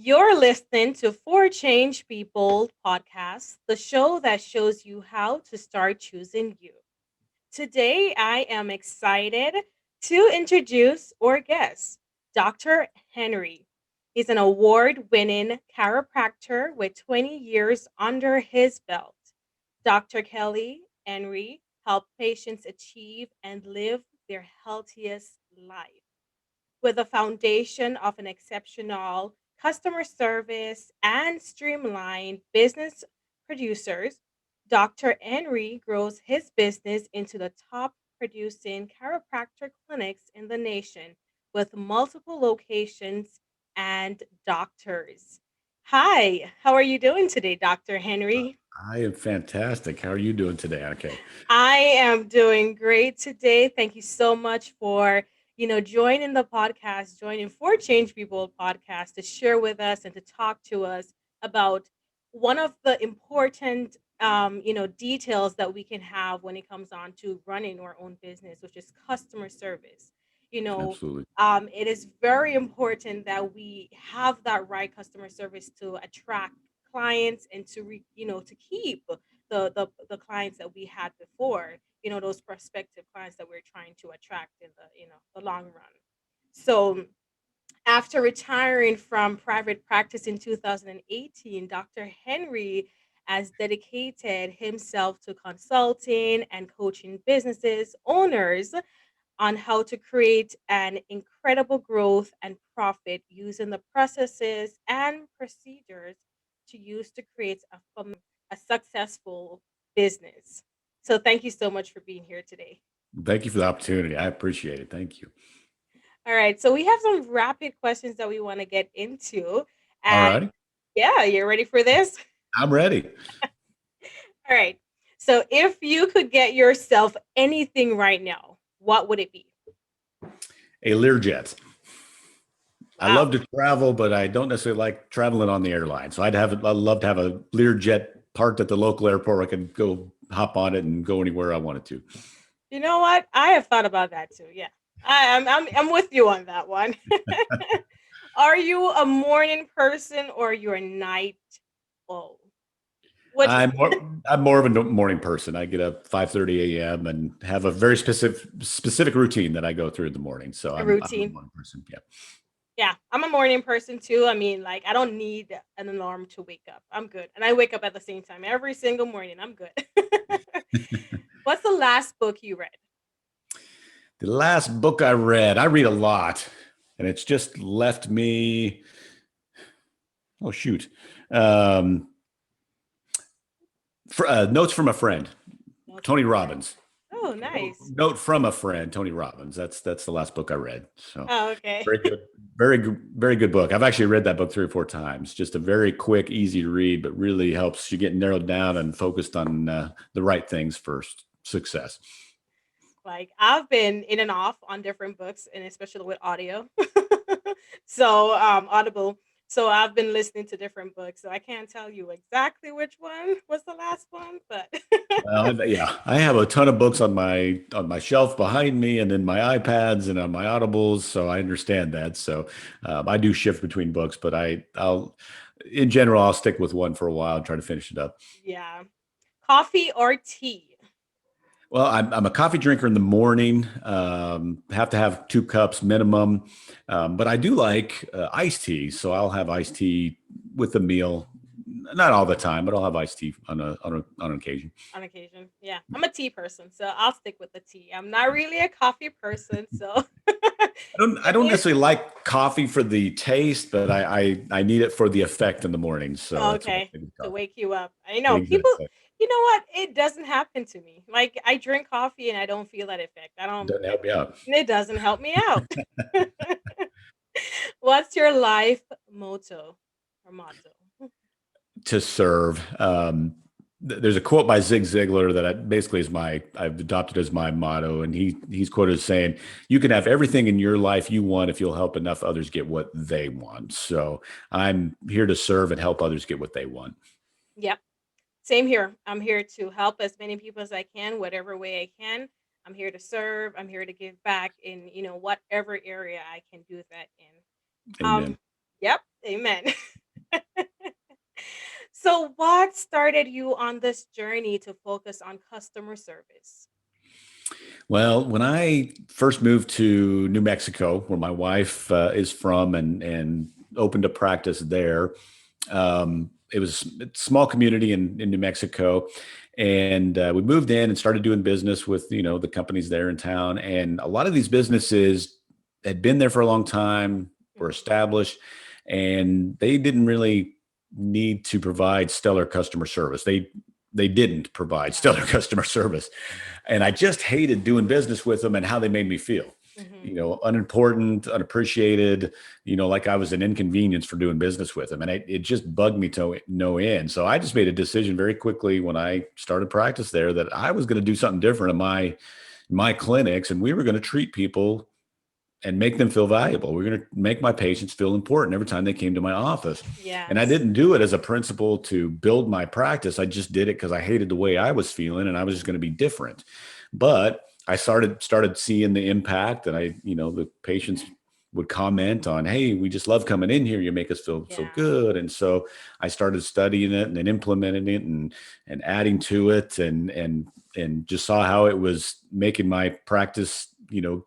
You're listening to For Change People podcast, the show that shows you how to start choosing you. Today, I am excited to introduce our guest, Dr. Henry. He's an award winning chiropractor with 20 years under his belt. Dr. Kelly Henry helped patients achieve and live their healthiest life with a foundation of an exceptional customer service and streamlined business producers. Dr. Henry grows his business into the top producing chiropractor clinics in the nation with multiple locations and doctors. Hi, how are you doing today, Dr. Henry? I am fantastic. How are you doing today? Okay. I am doing great today. Thank you so much for, joining the podcast, joining For Change People podcast to share with us and to talk to us about one of the important details that we can have when it comes on to running our own business, which is customer service. You know, Absolutely. it is very important that we have that right customer service to attract clients and to keep the clients that we had before, those prospective clients that we're trying to attract in the long run. So after retiring from private practice in 2018, Dr. Henry has dedicated himself to consulting and coaching businesses owners on how to create an incredible growth and profit using the processes and procedures to use to create a successful business. So thank you so much for being here today. Thank you for the opportunity. I appreciate it. Thank you. All right, so we have some rapid questions that we want to get into. All And righty. yeah, you're ready for this? I'm ready. All right. So if you could get yourself anything right now, what would it be? A Learjet. I Wow. love to travel, but I don't necessarily like traveling on the airline. So I'd love to have a Learjet parked at the local airport where I can go hop on it and go anywhere I wanted to. You know what? I have thought about that too. Yeah. I'm with you on that one. Are you a morning person or you're a night owl? Which one? I'm more of a morning person. I get up 5:30 a.m. and have a very specific routine that I go through in the morning. So A I'm a routine. morning person. Yeah. Yeah, I'm a morning person too. I mean, like I don't need an alarm to wake up. I'm good. And I wake up at the same time every single morning. I'm good. What's the last book you read? The last book I read a lot, and it's just left me. Oh shoot, um, notes from a friend, Notes Tony from a friend. Robbins. Oh, nice. Note from a friend, Tony Robbins. That's the last book I read. So Oh, okay. very good, very good book. I've actually read that book 3 or 4 times. Just a very quick, easy to read, but really helps you get narrowed down and focused on the right things for success. Like I've been in and off on different books and especially with audio. So Audible. So I've been listening to different books. So I can't tell you exactly which one was the last one, but Yeah, I have a ton of books on my shelf behind me, and in my iPads and on my Audibles. So I understand that. So I do shift between books, but I'll in general I'll stick with one for a while and try to finish it up. yeah. Coffee or tea? Well, I'm a coffee drinker in the morning. Have to have 2 cups minimum, but I do like iced tea, so I'll have iced tea with the meal. Not all the time, but I'll have iced tea on occasion. On occasion. Yeah. I'm a tea person, so I'll stick with the tea. I'm not really a coffee person, so I give don't me a necessarily like coffee for the taste, but I need it for the effect in the morning. So oh, that's why I okay, think of to coffee. wake you up. I know people, Exactly. you know what? It doesn't happen to me. Like I drink coffee and I don't feel that effect. I don't Doesn't help me out. it doesn't help me out. What's your life motto or motto? To serve. There's a quote by Zig Ziglar that basically I've adopted as my motto, and he's quoted as saying, "You can have everything in your life you want if you'll help enough others get what they want." So I'm here to serve and help others get what they want. Yep. Same here. I'm here to help as many people as I can, whatever way I can. I'm here to serve. I'm here to give back in, whatever area I can do that in. Um, Amen. Yep. Amen. So, what started you on this journey to focus on customer service? Well, when I first moved to New Mexico, where my wife is from, and opened a practice there, it was a small community in New Mexico, and we moved in and started doing business with the companies there in town, and a lot of these businesses had been there for a long time, were Mhm. established, and they didn't really need to provide stellar customer service. They didn't provide Yeah. stellar customer service, and I just hated doing business with them and how they made me feel. Hmm. Unimportant, unappreciated, like I was an inconvenience for doing business with them. And it just bugged me to no end. So I just made a decision very quickly when I started practice there that I was going to do something different in my clinics, and we were going to treat people and make them feel valuable. We're going to make my patients feel important every time they came to my office. And I Yes. didn't do it as a principle to build my practice. I just did it because I hated the way I was feeling, and I was just going to be different. But I started seeing the impact, and the patients would comment on, "Hey, we just love coming in here. You make us feel so Yeah. good." And so I started studying it and then implementing it and adding to it, and just saw how it was making my practice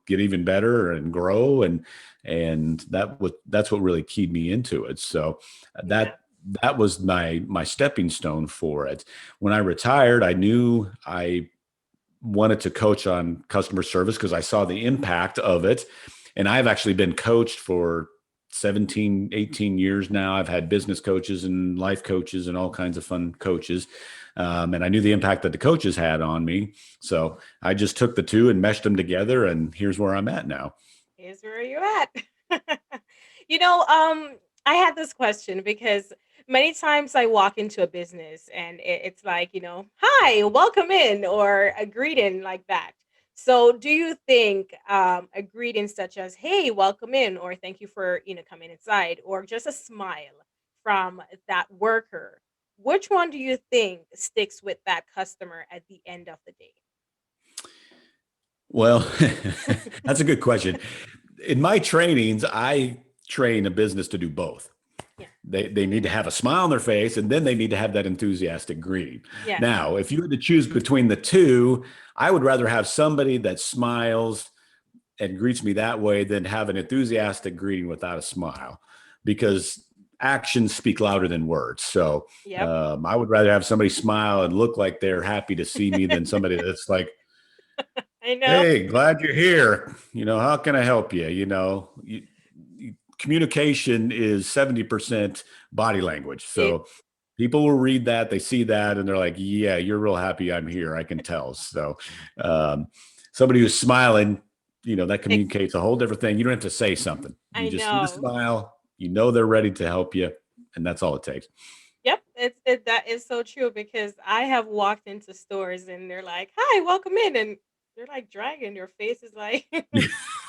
get even better and grow, and that's what really keyed me into it. So Yeah. that was my stepping stone for it. When I retired, I knew I wanted to coach on customer service because I saw the impact of it. And I've actually been coached for 17, 18 years now. I've had business coaches and life coaches and all kinds of fun coaches. And I knew the impact that the coaches had on me. So I just took the two and meshed them together. And here's where I'm at now. Here's where you at. you know, um, I had this question because many times I walk into a business and it's like, hi, welcome in, or a greeting like that. So, do you think a greeting such as, hey, welcome in, or thank you for, coming inside, or just a smile from that worker, which one do you think sticks with that customer at the end of the day? Well, that's a good question. In my trainings, I train a business to do both. Yeah. They need to have a smile on their face, and then they need to have that enthusiastic greeting. Yes. Now, if you had to choose between the two, I would rather have somebody that smiles and greets me that way than have an enthusiastic greeting without a smile, because actions speak louder than words. So Yep. I would rather have somebody smile and look like they're happy to see me than somebody that's like, I know. "Hey, glad you're here. How can I help you?" Communication is 70% body language. It So people will read that, they see that, and they're like, "Yeah, you're real happy I'm here. I can tell." So um, somebody who's smiling, that ex communicates a whole different thing. You don't have to say something. You I just see the know. smile, they're ready to help you, and that's all it takes. Yep, that is so true because I have walked into stores and they're like, "Hi, welcome in," and they're like dragging your face is like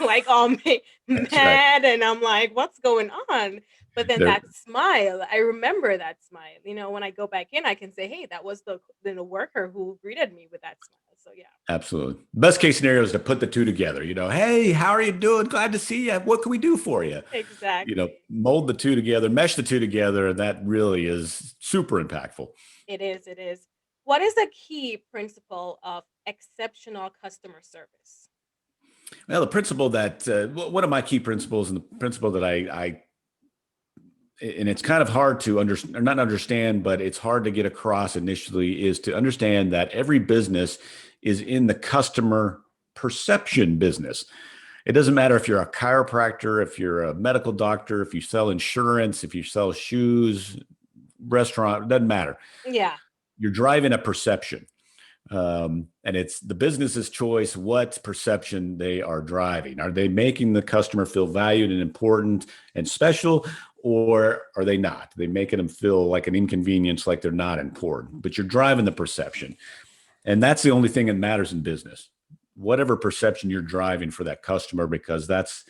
like all That's right. mad, and I'm like, "What's going on?" But then They're that smile, I remember that smile. When I go back in, I can say, "Hey, that was the worker who greeted me with that smile." So yeah, Absolutely. Best case scenario is to put the two together. Hey, how are you doing? Glad to see you. What can we do for you? exactly. Mold the two together, mesh the two together, and that really is super impactful. It is. It is. What is the key principle of exceptional customer service? Well, the principle that one of my key principles, and the principle that I and it's kind of hard to understand, not understand, but it's hard to get across initially, is to understand that every business is in the customer perception business. It doesn't matter if you're a chiropractor, if you're a medical doctor, if you sell insurance, if you sell shoes, restaurant, it doesn't matter. Yeah. You're driving a perception. And it's the business's choice what perception they are driving. Are they making the customer feel valued and important and special, or are they not? Are they making them feel like an inconvenience, like they're not important? But you're driving the perception. And that's the only thing that matters in business. Whatever perception you're driving for that customer, because that's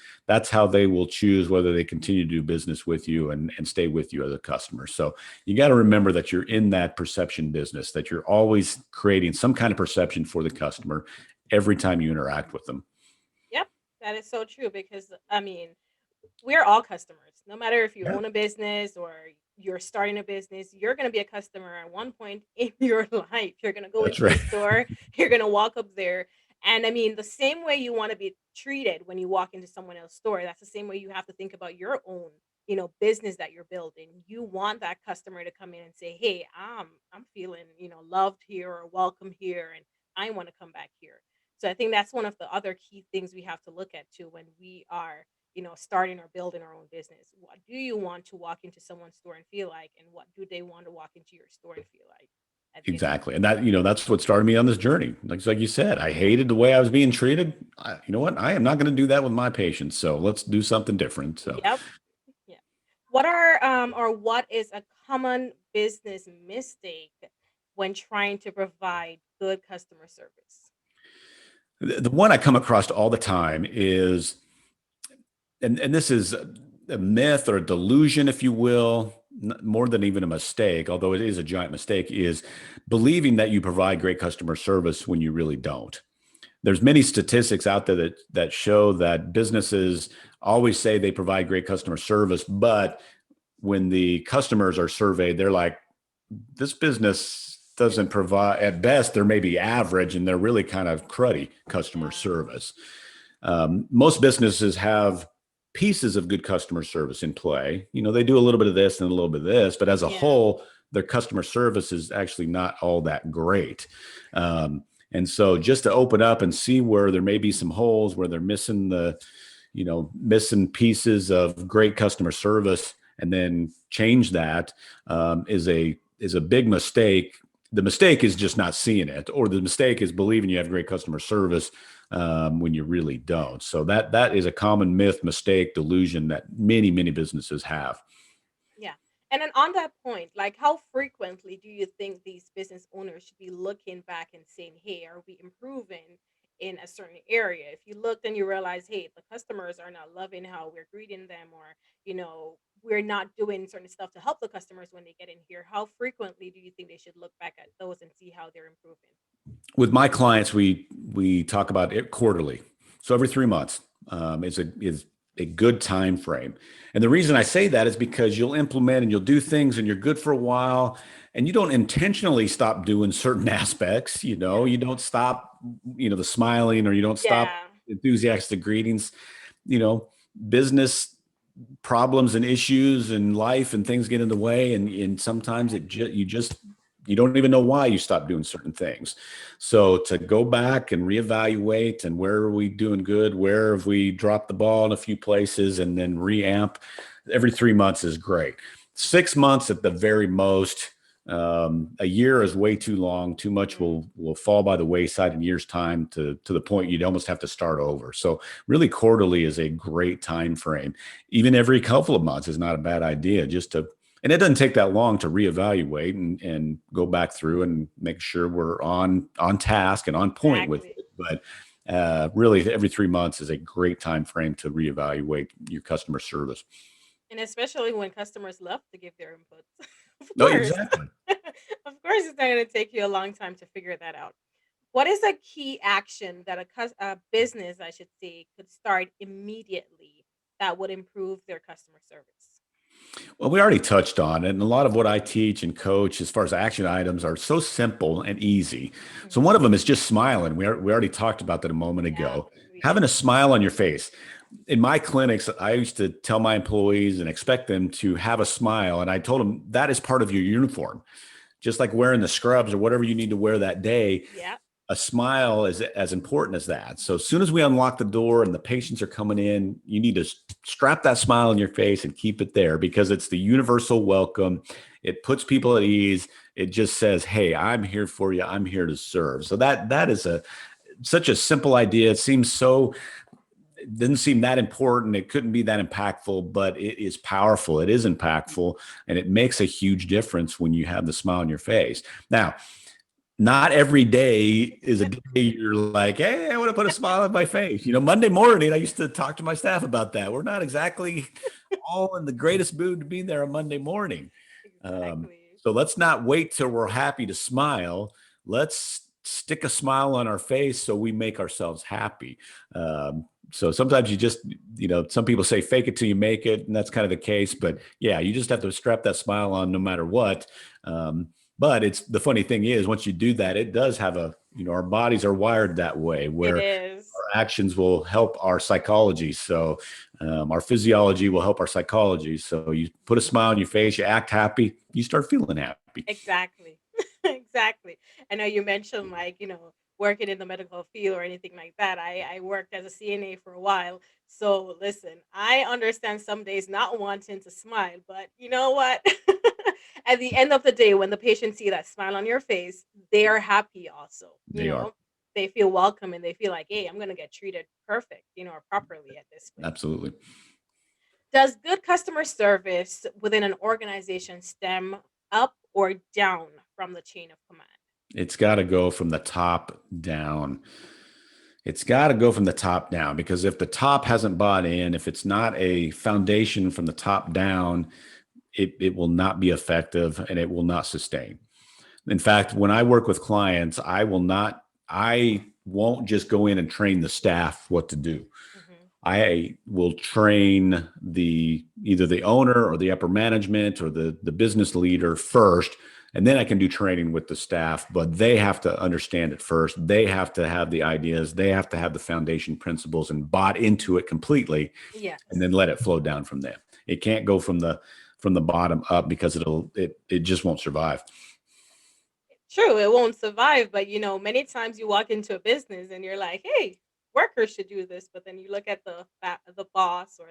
how they will choose whether they continue to do business with you and stay with you as a customer. So you got to remember that you're in that perception business, that you're always creating some kind of perception for the customer every time you interact with them. Yep, that is so true because I mean, we're all customers. No matter if you Yeah, own a business or you're starting a business, you're going to be a customer at one point in your life. You're going to go that's into a right. store, you're going to walk up there. And I mean, the same way you want to be treated when you walk into someone else's store, that's the same way you have to think about your own, business that you're building. You want that customer to come in and say, "Hey, I'm feeling, loved here or welcome here and I want to come back here." So I think that's one of the other key things we have to look at too when we are starting or building our own business. What do you want to walk into someone's store and feel like, and what do they want to walk into your store and feel like at the end of Exactly. And that, that's what started me on this journey. Like you said, I hated the way I was being treated. You know what? I am not going to do that with my patients. So let's do something different. the So Yep. Yeah. What is a common business mistake when trying to provide good customer service? the one I come across all the time is, and this is a myth or a delusion, if you will, more than even a mistake, although it is a giant mistake, is believing that you provide great customer service when you really don't. There's many statistics out there that show that businesses always say they provide great customer service, but when the customers are surveyed, they're like, this business doesn't provide, at best, they're maybe average and they're really kind of cruddy customer Yeah. service. Most businesses have pieces of good customer service in play. They do a little bit of this and a little bit of this, but as a Yeah. whole, their customer service is actually not all that great. And so just to open up and see where there may be some holes, where they're missing missing pieces of great customer service, and then change that, is a big mistake. The mistake is just not seeing it, or the mistake is believing you have great customer service when you really don't. So that is a common myth, mistake, delusion that many businesses have. Yeah. And then on that point, like how frequently do you think these business owners should be looking back and saying, "Hey, are we improving in a certain area?" If you looked and you realize, "Hey, the customers are not loving how we're greeting them," or, we're not doing certain stuff to help the customers when they get in here, how frequently do you think they should look back at those and see how they're improving? With my clients, we talk about it quarterly, so every 3 months is a good time frame. And the reason I say that is because you'll implement and you'll do things and you're good for a while, and you don't intentionally stop doing certain aspects. Yeah. You don't stop, the smiling, or you don't stop Yeah. enthusiastic greetings. You know, business problems and issues and life and things get in the way, and sometimes Exactly. you don't even know why you stop doing certain things. So to go back and reevaluate, and where are we doing good, where have we dropped the ball in a few places, and then reamp every 3 months is great. 6 months at the very most. A year is way too long. Too much Mm. will fall by the wayside in years' time, to the point you'd almost have to start over. So really, quarterly is a great time frame. Even every couple of months is not a bad idea, and it doesn't take that long to reevaluate and go back through and make sure we're on task and on point with Exactly. it. But really, every 3 months is a great time frame to reevaluate your customer service. And especially when customers love to give their inputs. Of No, course. exactly. Of course, it's not going to take you a long time to figure that out. What is a key action that a business, I should say, could start immediately that would improve their customer service? Well, we already touched on it, and a lot of what I teach and coach as far as action items are so simple and easy. So Mhm. one of them is just smiling. We already talked about that a moment Yeah, ago. we Having did. a smile on your face. In my clinics, I used to tell my employees and expect them to have a smile, and I told them that is part of your uniform. Just like wearing the scrubs or whatever you need to wear that day, Yeah, a smile is as important as that. So as soon as we unlock the door and the patients are coming in, you need to strap that smile on your face and keep it there, because it's the universal welcome. It puts people at ease. It just says, "Hey, I'm here for you. I'm here to serve." So that is a such a simple idea. It didn't seem that important. It couldn't be that impactful, but it is powerful. It is impactful, and it makes a huge difference when you have the smile on your face. Now, not every day is a day you're like, "Hey, I want to put a smile on my face." Monday morning, I used to talk to my staff about that. We're not exactly all in the greatest mood to be there on Monday morning. exactly. So let's not wait till we're happy to smile. Let's stick a smile on our face so we make ourselves happy. So sometimes you just, some people say fake it till you make it, and that's kind of the case. But yeah, you just have to strap that smile on no matter what. Um, but it's the funny thing is, once you do that, it does have our bodies are wired that way, It where is. our actions will help our psychology. So our physiology will help our psychology. So you put a smile on your face, you act happy, you start feeling happy. Exactly. Exactly. I know you mentioned like, working in the medical field or anything like that. I worked as a CNA for a while. So listen, I understand some days not wanting to smile, but you know what? At the end of the day, when the patient see that smile on your face, they are happy also. They are. They feel welcome and they feel like, hey, I'm gonna get treated perfect, or properly at this place. Absolutely. Does good customer service within an organization stem up or down from the chain of command? It's got to go from the top down. It's got to go from the top down, because if the top hasn't bought in, if it's not a foundation from the top down, it will not be effective and it will not sustain. In fact, when I work with clients, I won't just go in and train the staff what to do. Hmm. I will train either the owner or the upper management or the business leader first, and then I can do training with the staff. But they have to understand it first. They have to have the ideas. They have to have the foundation principles and bought into it completely, and Yes. then let it flow down from there. It can't go from the bottom up, because it just won't survive. True, it won't survive, but many times you walk into a business and you're like, "Hey, workers should do this," but then you look at the boss or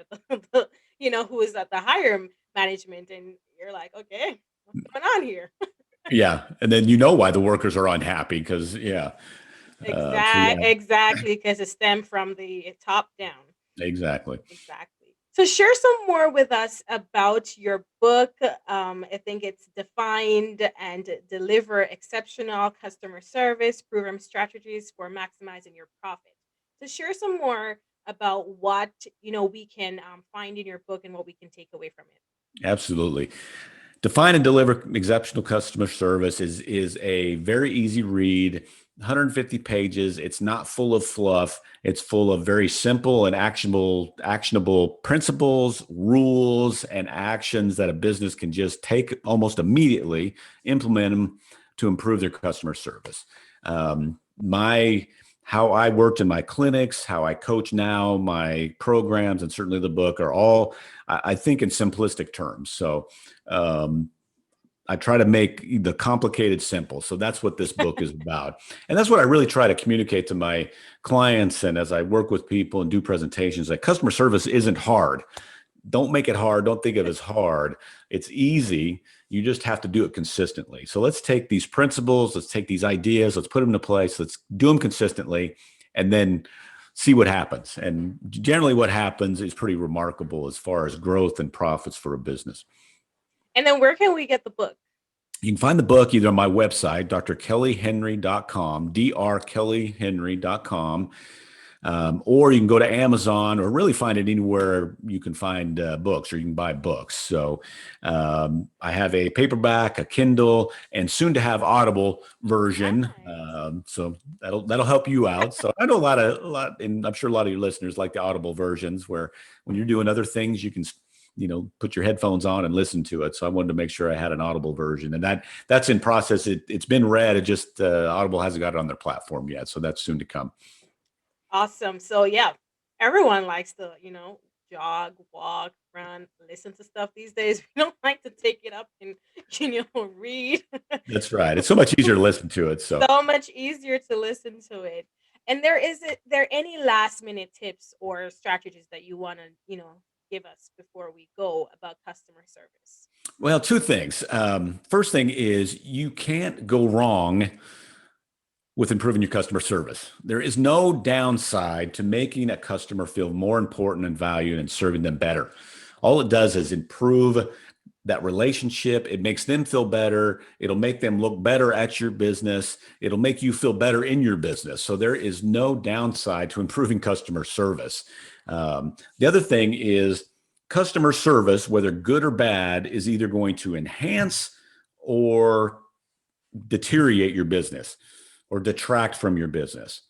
who is at the higher management, and you're like, "Okay, what's going on here?" Yeah, and then why the workers are unhappy, because yeah. So yeah, Exactly, because it stemmed from the top down. exactly. Exactly. So share some more with us about your book. I think it's defined and deliver exceptional customer service, proven strategies for maximizing your profit. So share some more about what we can find in your book and what we can take away from it. Absolutely. Define and deliver exceptional customer service is a very easy read. 150 pages. It's not full of fluff. It's full of very simple and actionable principles, rules, and actions that a business can just take almost immediately, implement them to improve their customer service. My How I worked in my clinics, how I coach now, my programs, and certainly the book are all, I think, in simplistic terms. So um, I try to make the complicated simple. So that's what this book is about. And that's what I really try to communicate to my clients. And as I work with people and do presentations, that customer service isn't hard. Don't make it hard. Don't think of it as hard. It's easy. You just have to do it consistently. So let's take these principles, let's take these ideas, let's put them into place, let's do them consistently, and then see what happens. And generally, what happens is pretty remarkable as far as growth and profits for a business. And then where can we get the book? You can find the book either on my website, drkellyhenry.com, drkellyhenry.com, or you can go to Amazon, or really find it anywhere you can find books, or you can buy books. So I have a paperback, a Kindle, and soon to have Audible version. Nice. So that'll help you out. So I know a lot, and I'm sure a lot of your listeners like the Audible versions, where when you're doing other things, you can put your headphones on and listen to it. So I wanted to make sure I had an Audible version, and that's in process. It's been read. It just Audible hasn't got it on their platform yet, so that's soon to come. Awesome. So yeah, everyone likes to, jog, walk, run, listen to stuff these days. We don't like to take it up and, read. That's right. It's so much easier to listen to it. So So much easier to listen to it. And there any last minute tips or strategies that you want to, give us before we go about customer service? well, two things. First thing is, you can't go wrong with improving your customer service. There is no downside to making a customer feel more important and valued and serving them better. All it does is improve that relationship. It makes them feel better. It'll make them look better at your business. It'll make you feel better in your business. So there is no downside to improving customer service. The other thing is, customer service, whether good or bad, is either going to enhance or deteriorate your business or detract from your business.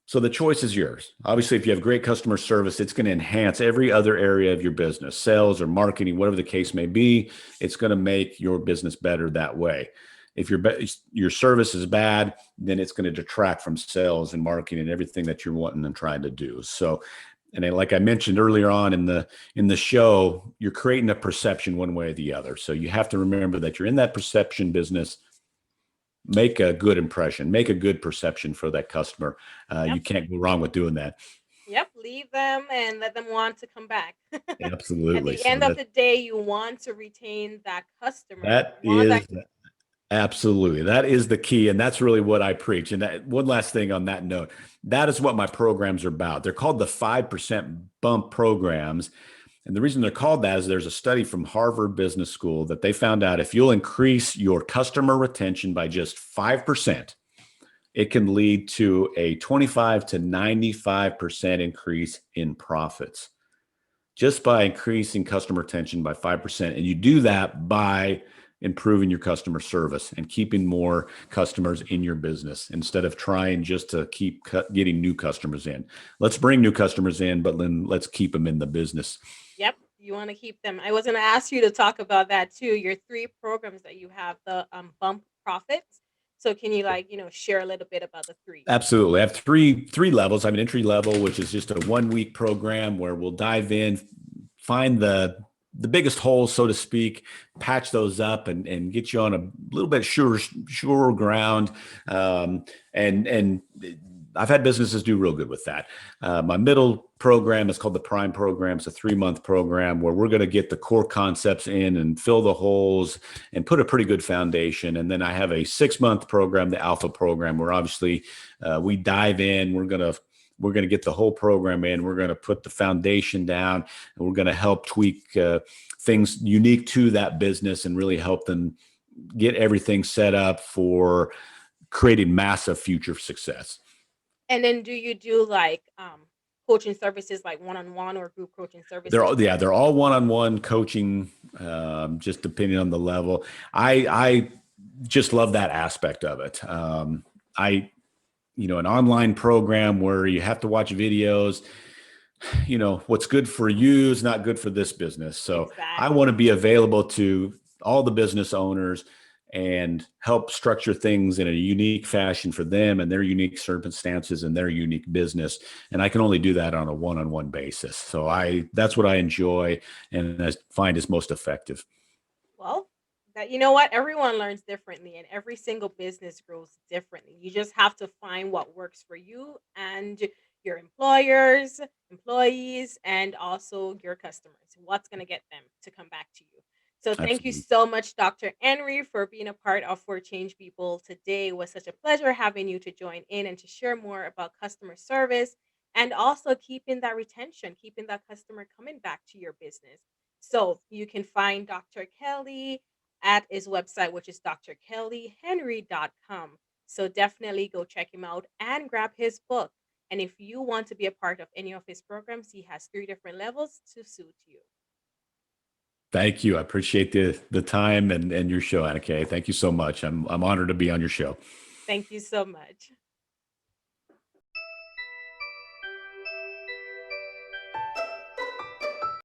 So the choice is yours. Obviously, if you have great customer service, it's going to enhance every other area of your business, sales or marketing, whatever the case may be. It's going to make your business better that way. If your service is bad, then it's going to detract from sales and marketing and everything that you're wanting and trying to do. So, and like I mentioned earlier on in the show, you're creating a perception one way or the other. So you have to remember that you're in that perception business. Make a good impression, make a good perception for that customer. Yep. You can't go wrong with doing that. Yep. Leave them and let them want to come back. At Absolutely. the So end of the day, you want to retain that customer. that You want that. is absolutely, that is the key. And that's really what I preach. And one last thing on that note, that is what my programs are about. They're called the 5% bump programs. And the reason they're called that is there's a study from Harvard Business School that they found out if you'll increase your customer retention by just 5%, it can lead to a 25 to 95% increase in profits just by increasing customer retention by 5%. And you do that by improving your customer service and keeping more customers in your business instead of trying just to keep getting new customers in. Let's bring new customers in, but then let's keep them in the business. Yep. You want to keep them. I was going to ask you to talk about that too. Your three programs that you have, the bump profits. So can you share a little bit about the three? Absolutely. I have three levels. I have an entry level, which is just a 1 week program where we'll dive in, find the biggest holes, so to speak, patch those up and get you on a little bit sure ground. And I've had businesses do real good with that. My middle program is called the Prime program. It's a 3-month program where we're going to get the core concepts in and fill the holes and put a pretty good foundation. And then I have a 6-month program, the Alpha program, where obviously we dive in. We're going to get the whole program in. We're going to put the foundation down, and we're going to help tweak things unique to that business and really help them get everything set up for creating massive future success. And then do you do coaching services like one-on-one or group coaching They're services? all, yeah, they're all one-on-one coaching, just depending on the level. I just love that aspect of it. An online program where you have to watch videos, what's good for you is not good for this business. So I want to Exactly. be available to all the business owners and help structure things in a unique fashion for them and their unique circumstances and their unique business. And I can only do that on a one-on-one basis. So that's what I enjoy and I find is most effective. Well, that you know what? Everyone learns differently and every single business grows differently. You just have to find what works for you and your employees, and also your customers. What's going to get them to come back to you? So thank you Absolutely. so much, Dr. Henry, for being a part of For Change People today. It was such a pleasure having you to join in and to share more about customer service and also keeping that retention, keeping that customer coming back to your business. So you can find Dr. Kelly at his website, which is drkellyhenry.com. So definitely go check him out and grab his book. And if you want to be a part of any of his programs, he has 3 different levels to suit you. Thank you. I appreciate the time and your show, Anna Kay. Thank you so much. I'm honored to be on your show. Thank you so much.